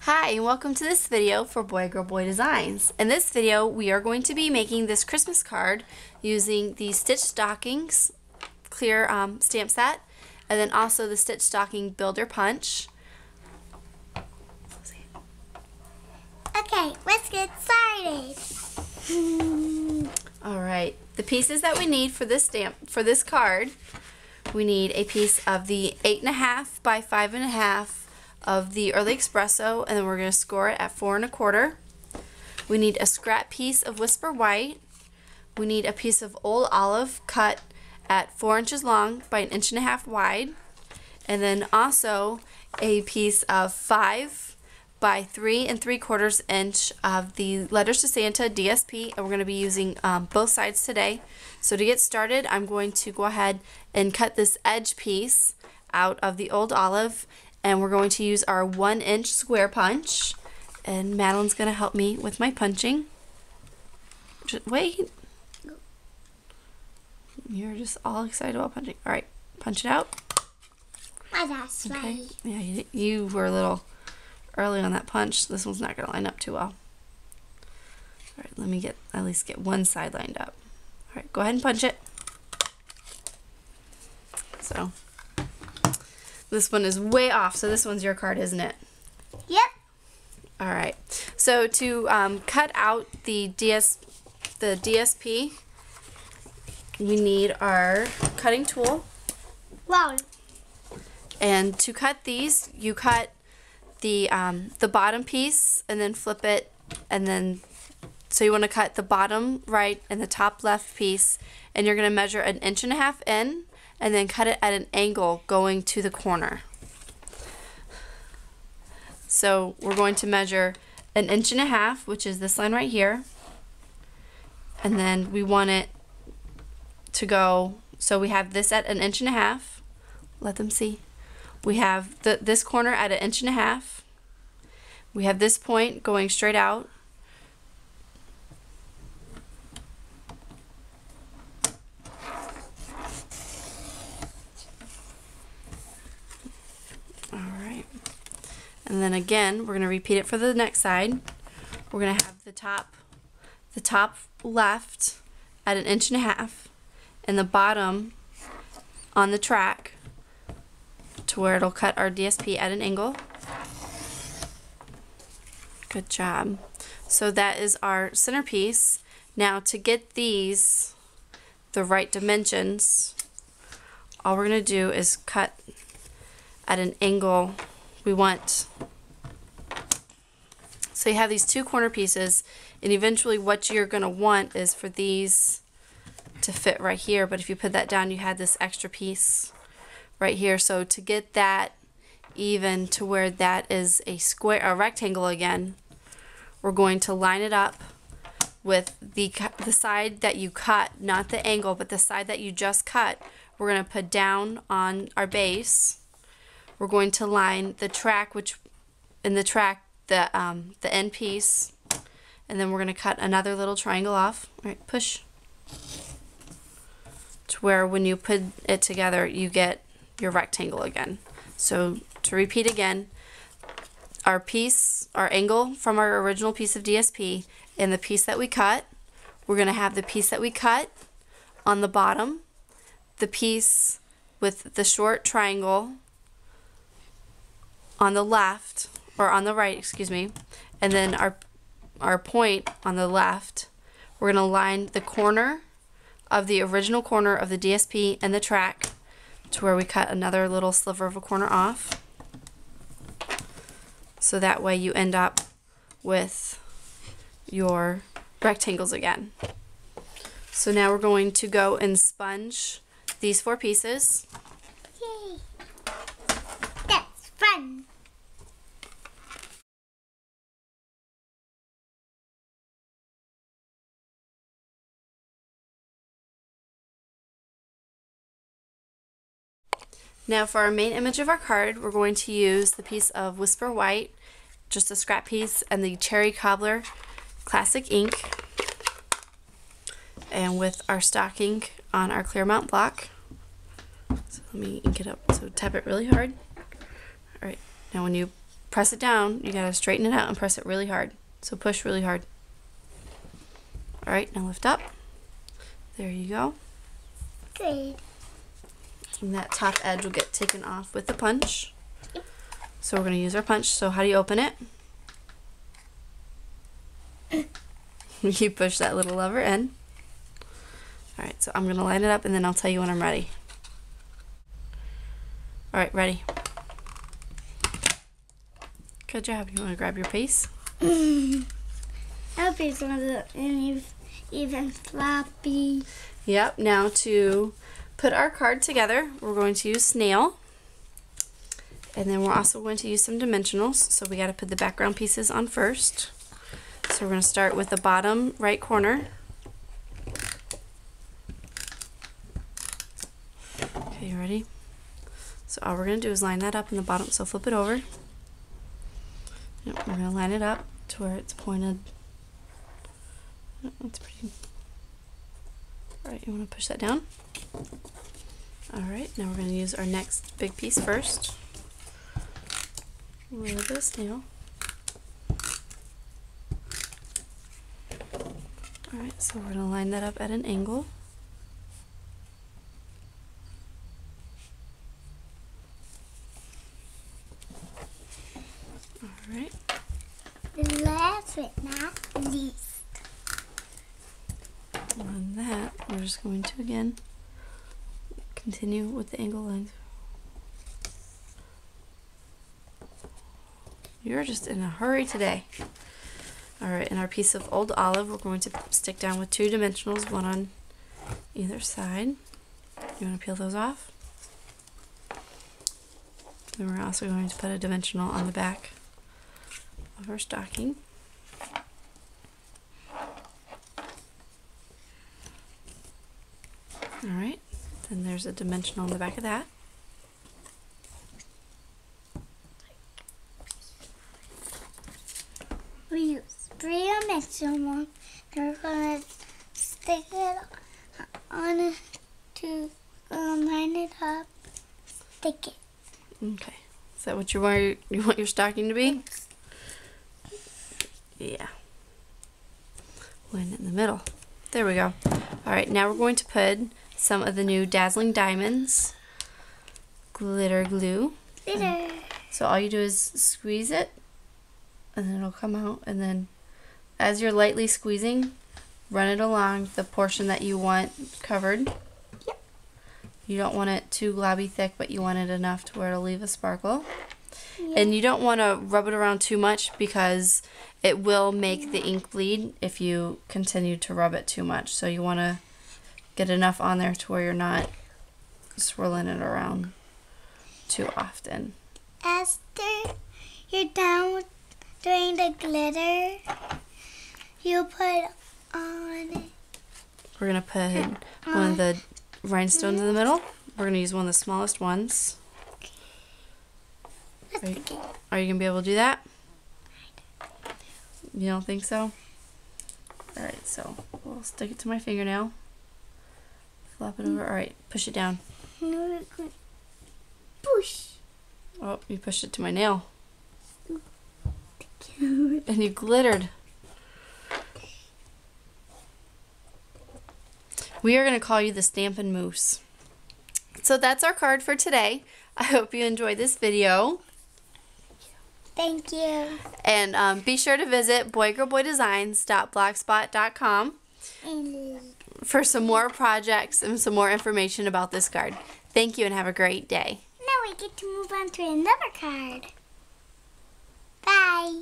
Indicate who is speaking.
Speaker 1: Hi, and welcome to this video for Boy Girl Boy Designs. In this video, we are going to be making this Christmas card using the Stitched Stockings clear stamp set, and then also the Stitched Stocking Builder Punch.
Speaker 2: Okay, let's get started.
Speaker 1: Alright, the pieces that we need for this card, we need a piece of the 8.5 by 5.5 of the Early Espresso, and then we're going to score it at 4 1/4. We need a scrap piece of Whisper White. We need a piece of Old Olive cut at 4 inches long by 1.5 inches wide, and then also a piece of 5 by 3 3/4 inch of the Letters to Santa DSP, and we're going to be using both sides today. So to get started, I'm going to go ahead and cut this edge piece out of the Old Olive, and we're going to use our 1-inch square punch, and Madeline's going to help me with my punching. Just wait. You're just all excited about punching. Alright, punch it out.
Speaker 2: My that's
Speaker 1: Okay.
Speaker 2: right.
Speaker 1: Yeah, you were a little early on that punch. This one's not going to line up too well. Alright, let me at least get one side lined up. Alright, go ahead and punch it. So this one is way off, so this one's your card, isn't it?
Speaker 2: Yep.
Speaker 1: Alright, so to cut out the DSP, we need our cutting tool.
Speaker 2: Wow.
Speaker 1: And to cut these, you cut the bottom piece and then flip it, and then so you want to cut the bottom right and the top left piece, and you're going to measure 1.5 inches in, and then cut it at an angle going to the corner. So we're going to measure 1.5 inches, which is this line right here, and then we want it to go, so we have this at 1.5 inches. Let them see. We have this corner at 1.5 inches. We have this point going straight out. Alright. And then again, we're going to repeat it for the next side. We're going to have the top left at 1.5 inches and the bottom on the track to where it'll cut our DSP at an angle. Good job. So that is our centerpiece. Now to get these the right dimensions, all we're going to do is cut at an angle. We want, so you have these two corner pieces, and eventually what you're going to want is for these to fit right here, but if you put that down, you had this extra piece right here. So to get that even to where that is a rectangle again, we're going to line it up with the side that you cut, not the angle, but the side that you just cut. We're going to put down on our base. We're going to line the track, the end piece, and then we're going to cut another little triangle off. All right, push to where when you put it together, you get your rectangle again. So to repeat again, our angle from our original piece of DSP and the piece that we cut, we're going to have the piece that we cut on the bottom, the piece with the short triangle on the left, or on the right, excuse me, and then our point on the left. We're going to line the corner of the original corner of the DSP and the track to where we cut another little sliver of a corner off. So that way you end up with your rectangles again. So now we're going to go and sponge these 4 pieces.
Speaker 2: Yay. That's fun.
Speaker 1: Now for our main image of our card, we're going to use the piece of Whisper White, just a scrap piece, and the Cherry Cobbler Classic ink, and with our stocking on our Claremont block. So let me ink it up, so tap it really hard. Alright, now when you press it down. You gotta straighten it out and press it really hard. So push really hard. Alright, now lift up. There you go.
Speaker 2: Good.
Speaker 1: And that top edge will get taken off with the punch. So we're going to use our punch. So how do you open it? You push that little lever in. Alright, so I'm going to line it up and then I'll tell you when I'm ready. Alright, ready. Good job. You want to grab your piece?
Speaker 2: That piece wasn't even floppy.
Speaker 1: Yep, now to put our card together, we're going to use snail. And then we're also going to use some dimensionals. So we got to put the background pieces on first. So we're going to start with the bottom right corner. Okay, you ready? So all we're going to do is line that up in the bottom. So flip it over. Yep, we're going to line it up to where it's pointed. Yep, that's pretty. Alright, you want to push that down? Alright, now we're going to use our next big piece first. A little bit of snail. Alright, so we're going to line that up at an angle. Alright.
Speaker 2: Last but not least.
Speaker 1: On that, we're just going to again continue with the angle length. You're just in a hurry today. Alright, and our piece of old olive, we're going to stick down with 2 dimensionals, one on either side. You want to peel those off? Then we're also going to put a dimensional on the back of our stocking. Alright, then there's a dimensional on the back of that.
Speaker 2: We use 3 dimensional. We're gonna stick it on to line it up. Stick it.
Speaker 1: Okay. Is that what you want your stocking to be? Yeah. Line it in the middle. There we go. Alright, now we're going to put some of the new Dazzling Diamonds glitter glue.
Speaker 2: Glitter.
Speaker 1: So all you do is squeeze it and then it'll come out, and then as you're lightly squeezing, run it along the portion that you want covered.
Speaker 2: Yep.
Speaker 1: You don't want it too globby thick, but you want it enough to where it'll leave a sparkle.
Speaker 2: Yep.
Speaker 1: And you don't want to rub it around too much because it will make the ink bleed if you continue to rub it too much. So you want to get enough on there to where you're not swirling it around too often.
Speaker 2: After you're done with doing the glitter, you put on.
Speaker 1: We're going to put one of the rhinestones in the middle. We're going to use one of the smallest ones. Are you going to be able to do that? You don't think so? Alright, so we'll stick it to my fingernail. Flop it over. Alright, push it down.
Speaker 2: Push.
Speaker 1: Oh, you pushed it to my nail. And you glittered. We are going to call you the Stampin' Moose. So that's our card for today. I hope you enjoyed this video.
Speaker 2: Thank you.
Speaker 1: And be sure to visit boygirlboydesigns.blogspot.com for some more projects and some more information about this card. Thank you and have a great day.
Speaker 2: Now we get to move on to another card. Bye.